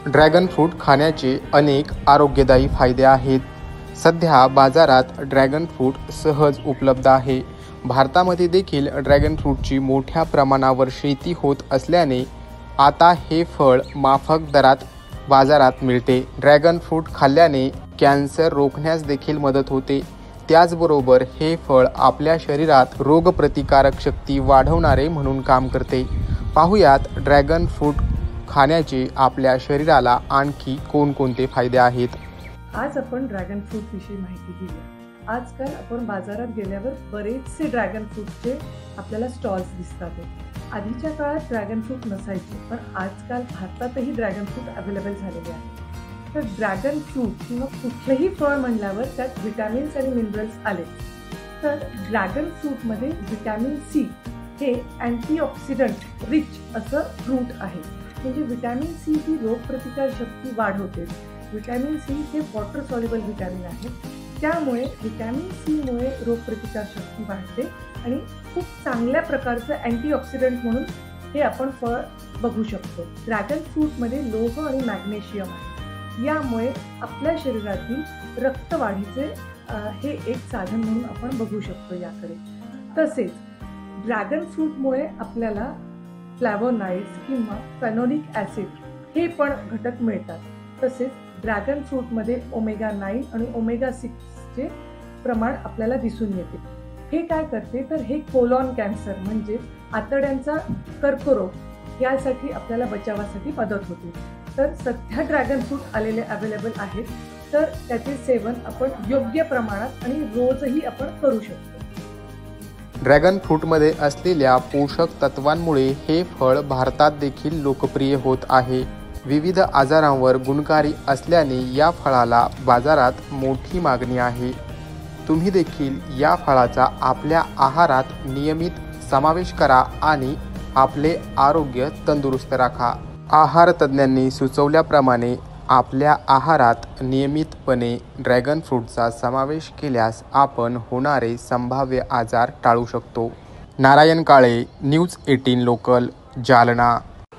Dragon fruit खाण्याचे अनेक आरोग्यदायी फायदे आहेत. सध्या बाजारात ड्रॅगन फ्रूट सहज उपलब्ध आहे. भारतामध्ये देखील ड्रॅगन फ्रूटची मोठ्या प्रमाणावर शेती होत असल्याने आता हे फळ माफक दरात बाजारात मिळते. ड्रॅगन फ्रूट खाल्ल्याने कॅन्सर रोखण्यास देखील मदत होते. त्याचबरोबर हे फळ आपल्या शरीरात रोगप्रतिकारक शक्ती वाढवणारे म्हणून काम करते. पाहुयात ड्रॅगन फ्रूट खाण्याचे आपल्या शरीराला आणखी कोणकोणते फायदे आहेत. आज आपण ड्रॅगन फ्रूट विषयी माहिती घेऊया. आजकाल आपण बाजारात गेल्यावर बरेचसे ड्रॅगन फ्रूटचे आपल्याला स्टॉल्स दिसतात. आधीच्या काळात ड्रॅगन फ्रूट नसायचे, पण आजकाल भारतातही ड्रॅगन फ्रूट अवेलेबल झालेले आहे. तर ड्रॅगन फ्रूट किंवा कुठलेही फळ म्हणल्यावर त्यात व्हिटॅमिन्स आणि मिनरल्स आले. तर ड्रॅगन फ्रूटमध्ये व्हिटॅमिन सी हे अँटीऑक्सिडंट रिच असं फ्रूट आहे. म्हणजे व्हिटॅमिन सी ही रोगप्रतिकार शक्ती वाढवते. व्हिटॅमिन सी हे वॉटर सॉल्युबल व्हिटॅमिन आहे. त्यामुळे व्हिटॅमिन सीमुळे रोगप्रतिकार शक्ती वाढते आणि खूप चांगल्या प्रकारचं अँटीऑक्सिडंट म्हणून हे आपण फळ बघू शकतो. ड्रॅगन फ्रूटमध्ये लोह आणि मॅग्नेशियम आहे. यामुळे आपल्या शरीरातील रक्तवाढीचे हे एक साधन म्हणून आपण बघू शकतो याकडे. तसेच ड्रॅगन फ्रूटमुळे आपल्याला फ्लॅवोनाइड्स किंवा फेनोलिक ॲसिड हे पण घटक मिळतात. तसेच ड्रॅगन फ्रूटमध्ये ओमेगा 9 आणि ओमेगा 6चे प्रमाण आपल्याला दिसून येते. हे काय करते तर हे कोलॉन कॅन्सर म्हणजे आतड्यांचा कर्करोग यासाठी आपल्याला बचावासाठी मदत होते. तर सध्या ड्रॅगन फ्रूट आलेले अवेलेबल आहेत, तर त्याचे सेवन आपण योग्य प्रमाणात आणि रोजही आपण करू शकतो. ड्रॅगन फ्रूटमध्ये असलेल्या पोषक तत्वांमुळे हे फळ भारतात देखील लोकप्रिय होत आहे. विविध आजारांवर गुणकारी असल्याने या फळाला बाजारात मोठी मागणी आहे. तुम्ही देखील या फळाचा आपल्या आहारात नियमित समावेश करा आणि आपले आरोग्य तंदुरुस्त राखा. आहार तज्ज्ञांनी सुचवल्याप्रमाणे आपल्या आहारात नियमितपणे ड्रॅगन फ्रूटचा समावेश केल्यास आपण होणारे संभाव्य आजार टाळू शकतो. Narayan Kale, news 18 local, Jalna.